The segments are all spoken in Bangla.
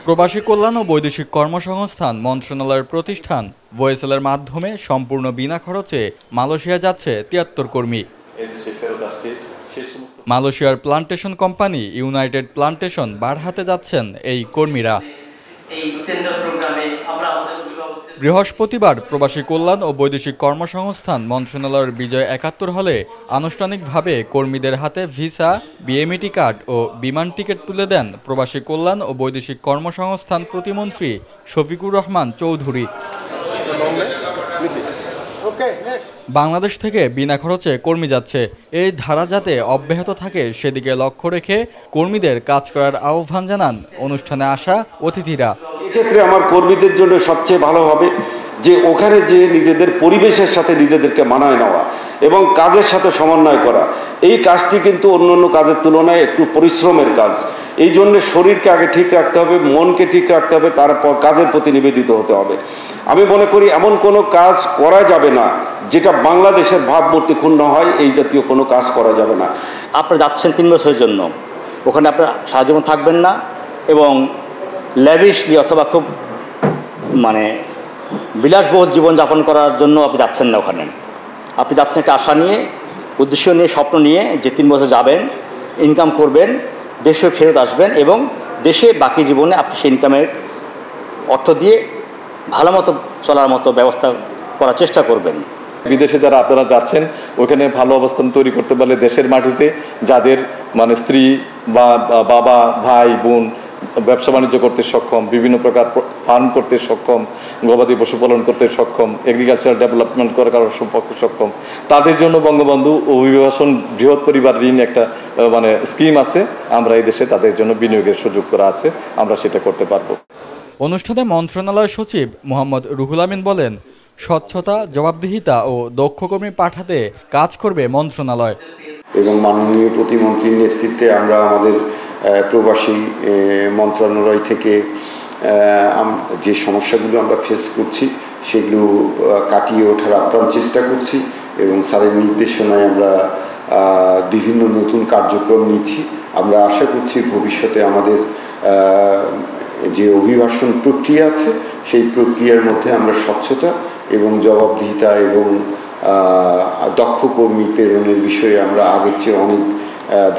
প্রবাসী কল্যাণ ও বৈদেশিক কর্মসংস্থান মন্ত্রণালয়ের প্রতিষ্ঠান ওয়েসেলের মাধ্যমে সম্পূর্ণ বিনা খরচে মালয়েশিয়া যাচ্ছে ৭৩ কর্মী। মালয়েশিয়ার প্লান্টেশন কোম্পানি ইউনাইটেড প্লান্টেশন বারহাতে যাচ্ছেন এই কর্মীরা। বৃহস্পতিবার প্রবাসী কল্যাণ ও বৈদেশিক কর্মসংস্থান মন্ত্রণালয়ের বিজয় ৭১ হলে আনুষ্ঠানিকভাবে কর্মীদের হাতে ভিসা, বিএমইটি কার্ড ও বিমান টিকিট তুলে দেন প্রবাসী কল্যাণ ও বৈদেশিক কর্মসংস্থান প্রতিমন্ত্রী শফিকুর রহমান চৌধুরী। বাংলাদেশ থেকে বিনা খরচে কর্মী যাচ্ছে, এই ধারা যাতে অব্যাহত থাকে সেদিকে লক্ষ্য রেখে কর্মীদের কাজ করার আহ্বান জানান অনুষ্ঠানে আসা অতিথিরা। এক্ষেত্রে আমার কর্মীদের জন্য সবচেয়ে ভালো হবে যে ওখানে যে নিজেদের পরিবেশের সাথে নিজেদেরকে মানায় নেওয়া এবং কাজের সাথে সমন্বয় করা। এই কাজটি কিন্তু অন্য কাজের তুলনায় একটু পরিশ্রমের কাজ। এই জন্য শরীরকে আগে ঠিক রাখতে হবে, মনকে ঠিক রাখতে হবে, তারপর কাজের প্রতি নিবেদিত হতে হবে। আমি মনে করি এমন কোনো কাজ করা যাবে না যেটা বাংলাদেশের ভাবমূর্তি ক্ষুণ্ণ হয়, এই জাতীয় কোনো কাজ করা যাবে না। আপনারা যাচ্ছেন 3 বছরের জন্য, ওখানে আপনারা সারা জীবন থাকবেন না এবং ল্যাভিশলি অথবা খুব বিলাসবহুল জীবনযাপন করার জন্য আপনি যাচ্ছেন না। ওখানে আপনি যাচ্ছেন একটা আশা নিয়ে, উদ্দেশ্য নিয়ে, স্বপ্ন নিয়ে যে 3 বছর যাবেন, ইনকাম করবেন, দেশে ফেরত আসবেন এবং দেশে বাকি জীবনে আপনি সেই ইনকামের অর্থ দিয়ে ভালো মতো চলার মতো ব্যবস্থা করার চেষ্টা করবেন। বিদেশে যারা আপনারা যাচ্ছেন ওখানে ভালো অবস্থান তৈরি করতে পারলে দেশের মাটিতে যাদের স্ত্রী বা বাবা, ভাই, বোন ব্যবসা বাণিজ্য করতে সক্ষম, বিভিন্ন প্রকার ফার্ম করতে সক্ষম, গবাদি পশুপালন করতে সক্ষম, এগ্রিকালচারাল ডেভেলপমেন্ট করার সম্পর্কে সক্ষম, তাদের জন্য বঙ্গবন্ধু অভিবাসন বৃহৎ পরিবার ঋণ একটা স্কিম আছে। আমরা এই দেশে তাদের জন্য বিনিয়োগের সুযোগ করা আছে, আমরা সেটা করতে পারবো। অনুষ্ঠানে মন্ত্রণালয় সচিব মোহাম্মদ রুহুল আমিন বলেন, স্বচ্ছতা, জবাবদিহিতা ও দক্ষ কর্মী পাঠাতে কাজ করবে মন্ত্রণালয়। এবং মাননীয় প্রতিমন্ত্রীর নেতৃত্বে আমরা আমাদের প্রবাসী মন্ত্রণালয় থেকে যে সমস্যাগুলো আমরা ফেস করছি সেগুলো কাটিয়ে ওঠার আপ্রাণ চেষ্টা করছি এবং স্যারের নির্দেশনায় আমরা বিভিন্ন নতুন কার্যক্রম নিচ্ছি। আমরা আশা করছি ভবিষ্যতে আমাদের যে অভিবাসন প্রক্রিয়া আছে সেই প্রক্রিয়ার মধ্যে আমরা স্বচ্ছতা এবং জবাবদিহিতা এবং দক্ষ কর্মী প্রেরণের বিষয়ে আমরা আগের চেয়ে অনেক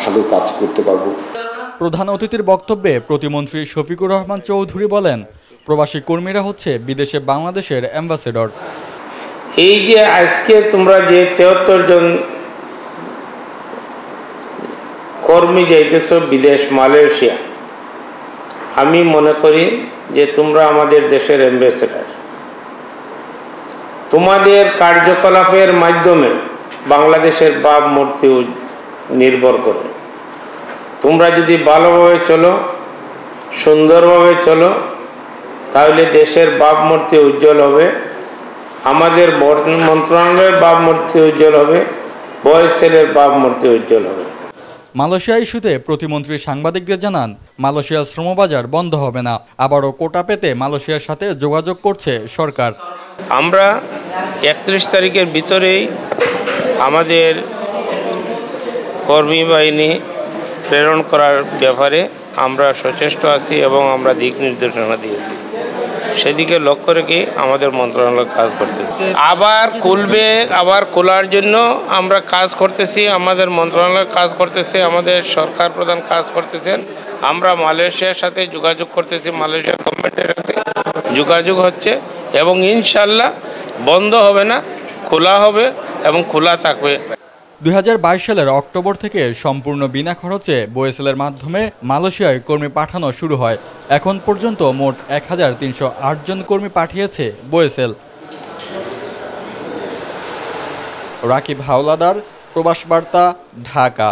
ভালো কাজ করতে পারব। প্রধান অতিথির বক্তব্যে প্রতিমন্ত্রী শফিকুর রহমান চৌধুরী বলেন, প্রবাসী কর্মীরা হচ্ছে বিদেশে বাংলাদেশের অ্যাম্বাসেডর। এই যে আজকে তোমরা যে ৭৩ জন কর্মী যাইতেছ বিদেশ মালয়েশিয়া, আমি মনে করি যে তোমরা আমাদের দেশের অ্যাম্বাসেডর। তোমাদের কার্যকলাপের মাধ্যমে বাংলাদেশের ভাবমূর্তি নির্ভর করে। তোমরা যদি ভালোভাবে চলো, সুন্দরভাবে চলো, তাহলে দেশের ভাবমূর্তি উজ্জ্বল হবে, আমাদের মন্ত্রণালয়ের ভাবমূর্তি উজ্জ্বল হবে, ওয়েসেলের ভাবমূর্তি উজ্জ্বল হবে। মালয়েশিয়া ইস্যুতে প্রতিমন্ত্রী সাংবাদিকদের জানান, মালয়েশিয়ার শ্রমবাজার বন্ধ হবে না, আবারও কোটা পেতে মালয়েশিয়ার সাথে যোগাযোগ করছে সরকার। আমরা ৩১ তারিখের ভিতরেই আমাদের কর্মী বাহিনী প্রেরণ করার ব্যাপারে আমরা সচেষ্ট আছি এবং আমরা দিক নির্দেশনা দিয়েছি। সেদিকে লক্ষ্য রেখে আমাদের মন্ত্রণালয় কাজ করতেছে। আবার খুলবে, আবার খোলার জন্য আমরা কাজ করতেছি, আমাদের মন্ত্রণালয় কাজ করতেছে, আমাদের সরকার প্রধান কাজ করতেছেন। আমরা মালয়েশিয়ার সাথে যোগাযোগ করতেছি, মালয়েশিয়ার গভর্নমেন্টের সাথে যোগাযোগ হচ্ছে এবং ইনশাল্লাহ বন্ধ হবে না, খোলা হবে এবং খোলা থাকবে। ২০২২ সালের অক্টোবর থেকে সম্পূর্ণ বিনা খরচে ওয়েসেলের মাধ্যমে মালয়েশিয়ায় কর্মী পাঠানো শুরু হয়। এখন পর্যন্ত মোট ১৩০৮ জন কর্মী পাঠিয়েছে ওয়েসেল। রাকিব হাওলাদার, প্রবাস বার্তা, ঢাকা।